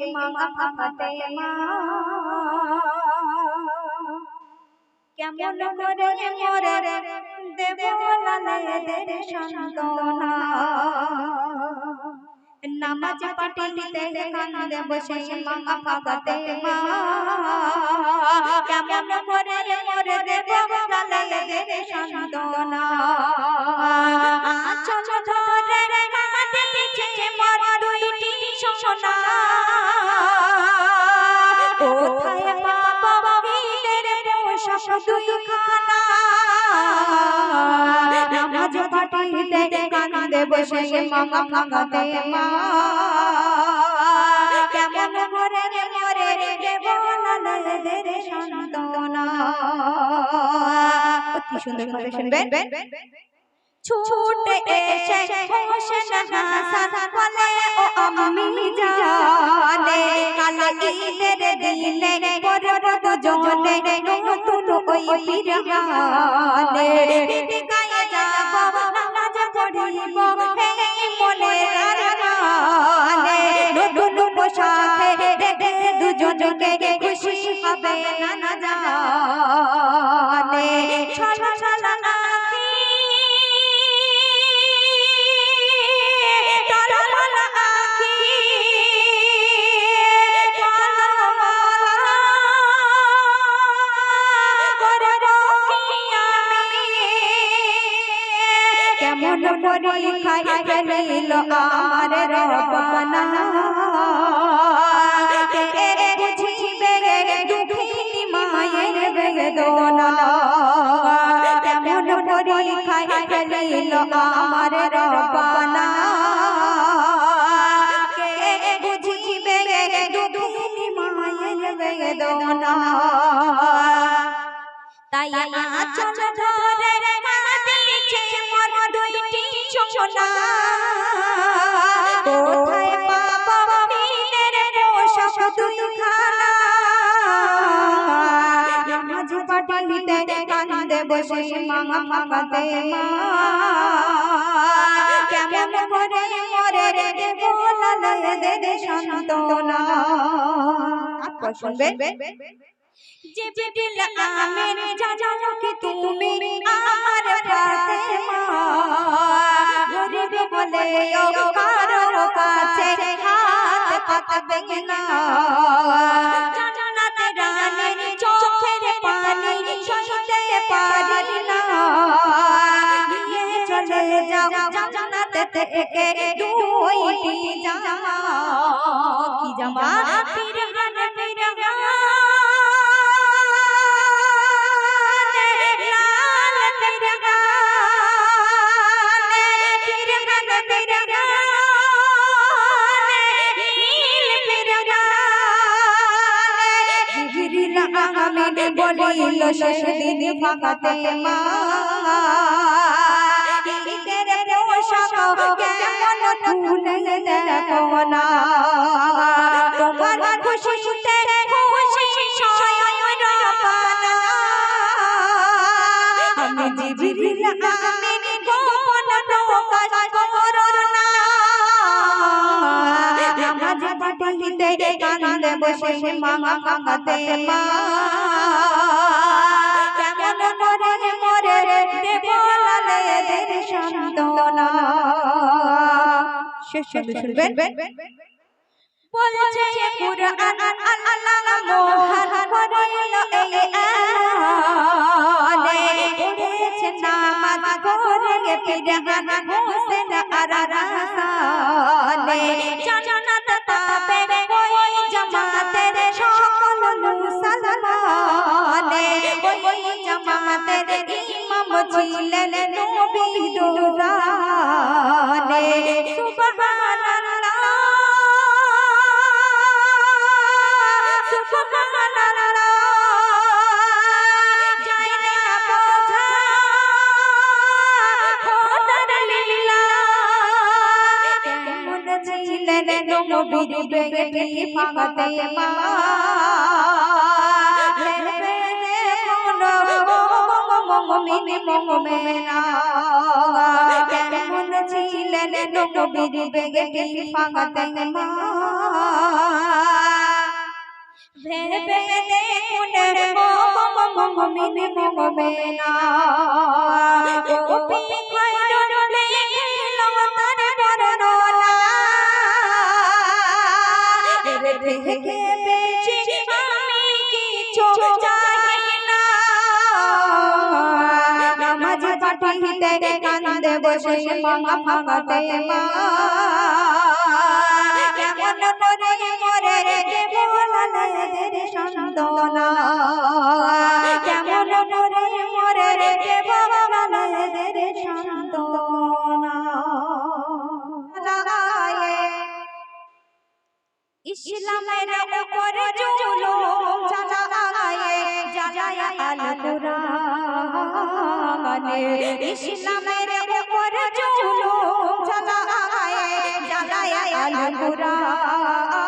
মাঙা ফাঁকাতে মা কেমন করে মোরে দেব লালেদের সান্তনা নামাজ পাঠিতে কান্দে বসে মাঙা ফাঁকাতে মা কেমন করে মোরে দেব লালেদের সান্তনা আচল ধরে কাঁদিছে মোর দুইটি সোনা কোথায় পাবো ঈদের পোশাক দুইখানা নামাজ পাঠিতে কান্দে বসে মাঙা ফাঁকাতে মা কেমন করে মোরে দেব লালেদের সান্তনা অতি সুন্দর করে শুনবেন ছুটে এসে হোসেন হাসান বলে ও আমি জানে কাল ঈদের দিনে পরব দুজনে নতুন ওই পিরহানে গায়ে যাব নামাজ পড়িব এই মনের আরমানে নতুন পোশাকে দেখে দুজনকে খুশি হবে নানা জানে ছলা ছলা কেমন পরীক্ষায় ফেলিল আমার রব্বানা কে বুঝিবে দুঃখিনী মায়ের বেদনা কেমন পরীক্ষায় ফেলিল আমার রব্বানা কে বুঝিবে দুঃখিনী মায়ের বেদনা তাই আচল ধরে কাঁদিছে মোর দুইটি সোনা কোথায় পাবো ঈদের পোশাক দুইখানা নামাজ পাঠিতে কান্দে বসে মাঙা ফাঁকাতে মা কেমন করে মোরে দেব লালেদের সান্তনা আপনারা শুনবেন জিবরিল আমিন জানো কি তুমি আমার ফাতেমা গরিব বলে ও কারো কাছে হাত পাতবে না জান্নাতে রানী চোখের পানি সইতে পারি না নিয়ে চলে যাও জান্নাতে থেকে দুইটি জামা কি জামা পিরহান বলিল সেদিন ফাঁকাতে মা ঈদের পোশাক কেমন খুলে দেখো না তোমার খুশিতে খুশি স্বয়ং রব্বানা আমি জিবরিল আমিন গোপন প্রকাশ করো না নামাজ পাঠিতে কান্দে বসে মাঙা ফাঁকাতে মা কেমন করে মোরে দেব লালেদের সান্তনা শেষ শুনবেন বলছে কুরআন আল্লাহ মোহন করিল এই আলে পড়েছে নামাজ পড়ে পিরহান হোসেন আর রাসালে জান্নাত পাবে ওই জামাতের সকল মুসলমানে ওই জামাতের ইমাম ছিলেন নবী দুরানে সুবহানাল্লাহ সুবহানাল্লাহ যাই না বোঝা খোদার লীলা কেমন ছিলেন নবীর বেটি ফাতেমা মুমিন মুমিনা কেমন ছিলেন নবীর বেটি ফাতেমা মুমিনা কবি খয়রুল লিখিল তার বর্ণনা এর থেকে বেশি আমি কিছু চাই না নামাজ পাঠিতে কান্দে বসে মামা ভাঙাতে মা কেমন করে মরে দেব লালেদের সান্তনা কেমন করে মরে দেব লালেদের সান্তনা ইসলামের উপরে জুলুম চালায়ে জালায়া আল কুরআনে ইসলামের উপরে জুলুম চালায়ে জালায়া আল কুরআনে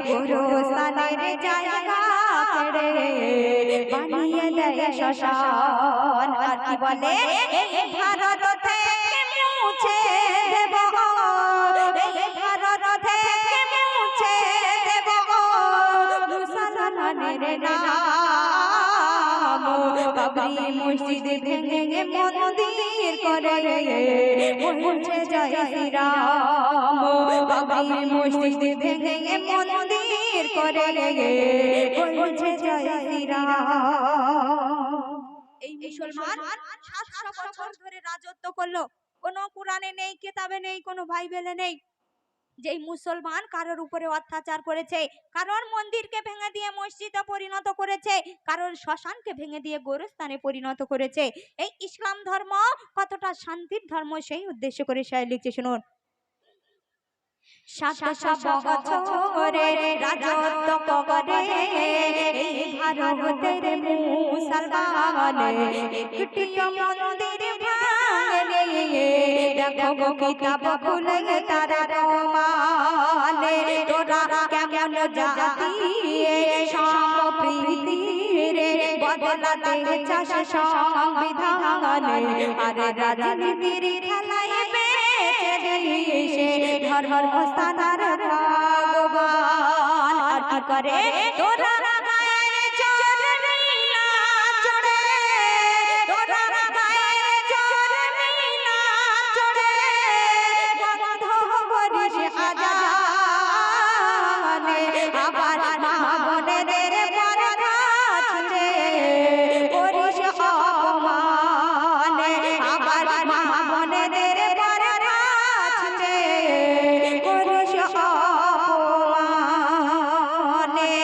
গুরুস্থানের জায়গা ছেড়ে বানিয়ে দেয় শ্মশান আর কি বলে এই ভারত থেকে মুছে দেব এই ভারত থেকে মুছে দেব মুসলমানের নাম কবরি মসজিদ ভেঙে মন্দির করে বলছে জয় শ্রীরাম কবরি মসজিদ ভেঙে মন্দির করে বলছে জয় শ্রীরাম এই মুসলমান 700 বছর ধরে রাজত্ব করলো কোনো কুরআনে নেই কিতাবে নেই কোনো বাইবেলে নেই যেই মুসলমান কারোর উপরে অত্যাচার করেছে কারোর মন্দিরকে ভেঙে দিয়ে মসজিদে পরিণত করেছে কারোর শ্মশানকে ভেঙে দিয়ে গোরস্থানে পরিণত করেছে এই ইসলাম ধর্ম কতটা শান্তির ধর্ম সেই উদ্দেশ্য করে শায়র লিখছে শুনুন 700 বছরে রাজত্ব করে এই ভারতের মুসলমান একটি মন্দির ভাঙে দেখো কিতাব খুলে তারা প্রমাণে তোরা কেমন জাতি সম্প্রীতি রে বদলাতে চাস সংবিধানে আরে রাজনীতির খেলায় বেঁচে দিয়েছে ধর্ম স্থানার ভগবান আর কি করে তোরা গায়ের চড়ে না চড়ে তোরা গায়ের চড়ে না চড়ে বন্ধ করিস আজানে আবার মা বোনেদের পরদা ছিঁড়ে করিস অপমানে আবার মা বোনেদের পরদা ছিঁড়ে করিস অপমানে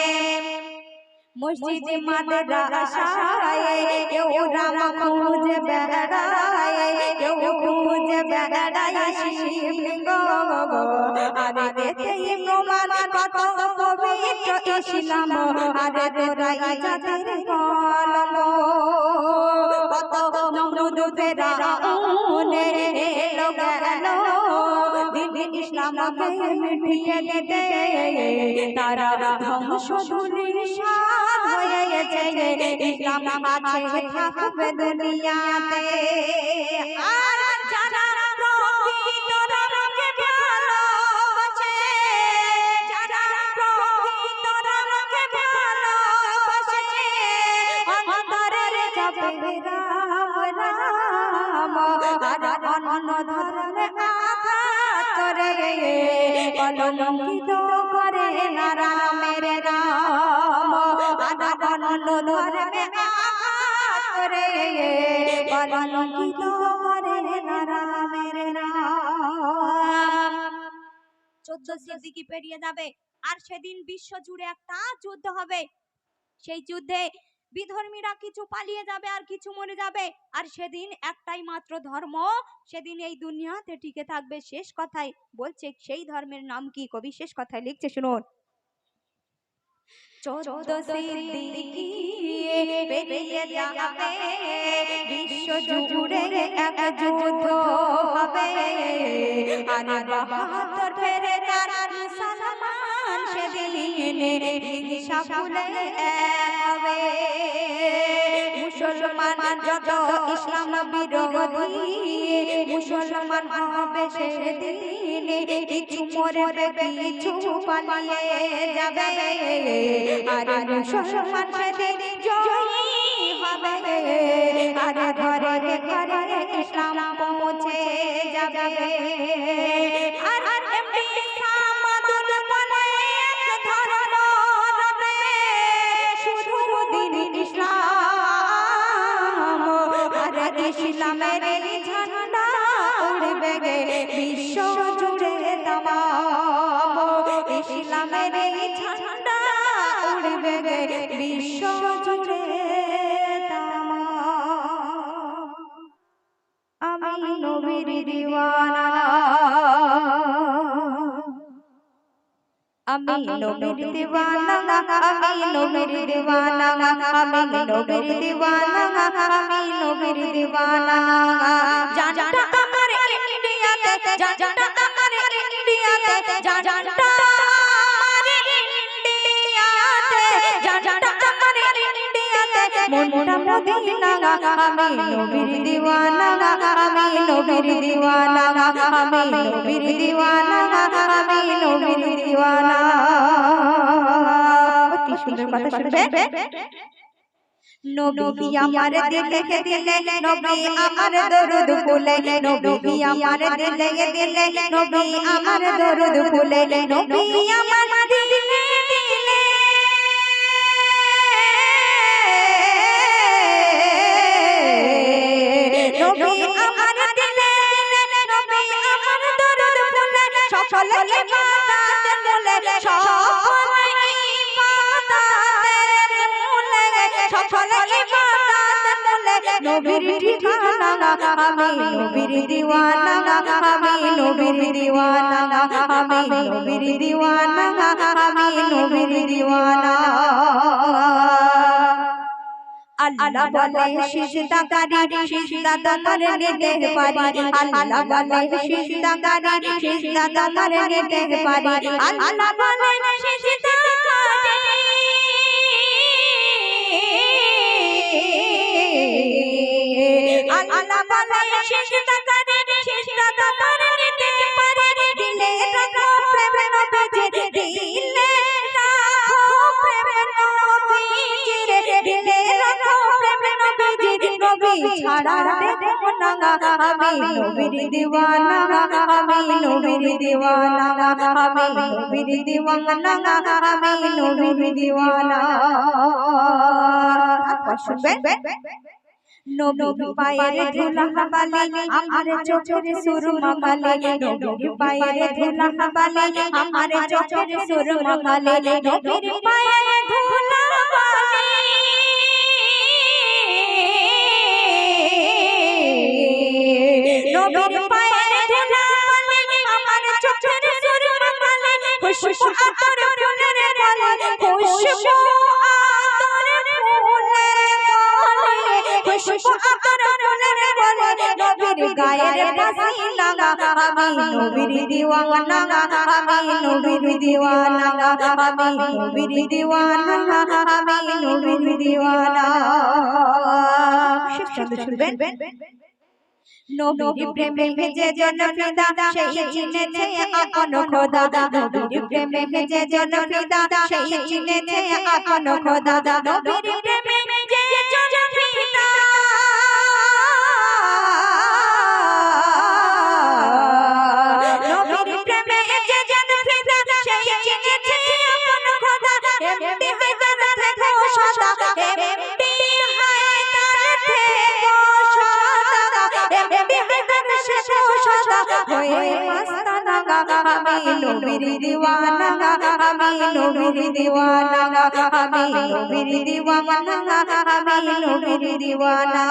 মসজিদ মাদ্রাসায় কেউ রাম খুঁজে বেড়ায় কেউ খুঁজে বেড়ায় শিবলিঙ্গ আরে এতেই প্রমাণ কত পবিত্র ইসলাম আরে তোরাই যাদের কলম কত নমরুদ ফেরাউন এলো গেল দিন ইসলামকে মিটিয়ে দিতে তারা ধ্বংস ধূলিসাৎ হয়ে গেছে ইসলাম আছে থাকবে দুনিয়াতে আর যারা প্রকৃত রামকে ভালোবাসে যারা প্রকৃত রামকে ভালোবাসে অন্তরের জপে রাম রাম আর অন্য ধর্মে আঘাত করে কলঙ্কিত করে না রামের নাম আর অন্য ধর্মে আঘাত করে কলঙ্কিত করে না রামের নাম 14 সিদ্দিকি পেরিয়ে যাবে আর সেদিন বিশ্ব জুড়ে একটা যুদ্ধ হবে সেই যুদ্ধে বিধর্মীরা কিছু পালিয়ে যাবে আর কিছু মরে যাবে আর সেদিন একটাই মাত্র ধর্ম সেদিন এই দুনিয়াতে টিকে থাকবে শেষ কথায় বলছে সেই ধর্মের নাম কি কবি শেষ কথায় লিখছে শুনুন 14 সিদ্দিকি পেরিয়ে যাবে বিশ্ব জুড়ে এক যুদ্ধ হবে আর 72 ফেরেশতার মুসলমান সেদিন হিংসা ভুলে এক হবে মুসলমান যত ইসলাম বিরোধী মুসলমান হবে সেদিন কিছু মরবে কিছু পালিয়ে যাবে আর মুসলমান সেদিন জয়ী হবে হবে আরে ঘরে ঘরে ইসলাম পৌঁছে যাবে আর এমনি সামাদুল বলে এক ধর্ম রবে শুধু দিন ইসলাম আরে ইসলামের ঝান্ডা উড়বে বিশ্ব জুড়ে তামাম ইসলামের ঝান্ডা উড়বে বিশ্ব জুড়ে তামাম আমি নবীর দিওয়ানা আমি নবীর দিওয়ানা আমি নবীর দিওয়ানা আমি নবীর দিওয়ানা আমি নবীর দিওয়ানা জানটা আমার ইন্ডিয়াতে জানটা আমার ইন্ডিয়াতে জানটা আমার ইন্ডিয়াতে জানটা আমার ইন্ডিয়াতে মনটা মদিনা আমি নবীর দিওয়ানা আমি নবীর দিওয়ানা আমি নবীর দিওয়ানা আমি নবীর দিওয়ানা অতি সুন্দর কথা শুনবে নবী আমার দিলে দিলে নবী আমার দরুদ ফুলে নবী আমার দিলে দিলে নবী আমার দরুদ ফুলে নবী আমার দিলে দিলে নবী আমার দিলে দিলে নবী আমার দরুদ ফুলে সকল ইবাদত মূলে সকল ইবাদতের মূলে সকল ইবাদত মূলে নবীর ঠিকানা আমি নবীর দিওয়ানা আমি নবীর দিওয়ানা আমি নবীর দিওয়ানা আমি নবীর দিওয়ানা আল্লাহ বলে সিজদাকারী সিজদা তোমার নিতে পারি আল্লাহ বলে সিজদাকারী সিজদা তোমার নিতে পারি আল্লাহ বলে সিজদাকারী আল্লাহ বলে সিজদাকারী সিজদা তোমার নিতে পারি দিলে রাখো প্রেম নবীজি দিলে রাখো প্রেম নবীজি দিলে রাখো প্রেম নবীজি নবী ছাড়া দেখো না আমি নবীর দিওয়ানা আমি নবীর দিওয়ানা আমি নবীর দিওয়ানা আমি নবীর দিওয়ানা শুনবে নবী পায়ের ধুলা বালি আমার চোখের সুরমা বালি নবী পায়ের ধুলা বালি আমার চোখের সুরমা বালি নবীর পায়ের ধুলা বালি নবীর পায়ের ধুলা বালি আমার চোখের সুরমা বালি খুশবু আতর ফুলের গলে খুশবু আতর ফুলের গলে খুশবু আতর ফুলের গলে নবীর গায়ের পাসিনা আমি নবীর দিওয়ানা আমি নবীর দিওয়ানা আমি নবীর দিওয়ানা আমি নবীর দিওয়ানা শুনবেন নবীর প্রেমে যে জন ফিদা সেই চিনেছে আপন খোদা নবীর প্রেমে যে জন ফিদা সেই চিনেছে আপন খোদা নবীর প্রেমে যে জন ফিদা নবীর প্রেমে যে জন ফিদা সেই চিনেছে আপন খোদা এমডি হায়দার থেকে সদা এমডি হায়দার থেকে সদা এমডি হায়দার থেকে সদা হয়ে মস্তানা আমি নবীর দিওয়ানা আমি নবীর দিওয়ানা আমি নবীর দিওয়ানা আমি নবীর দিওয়ানা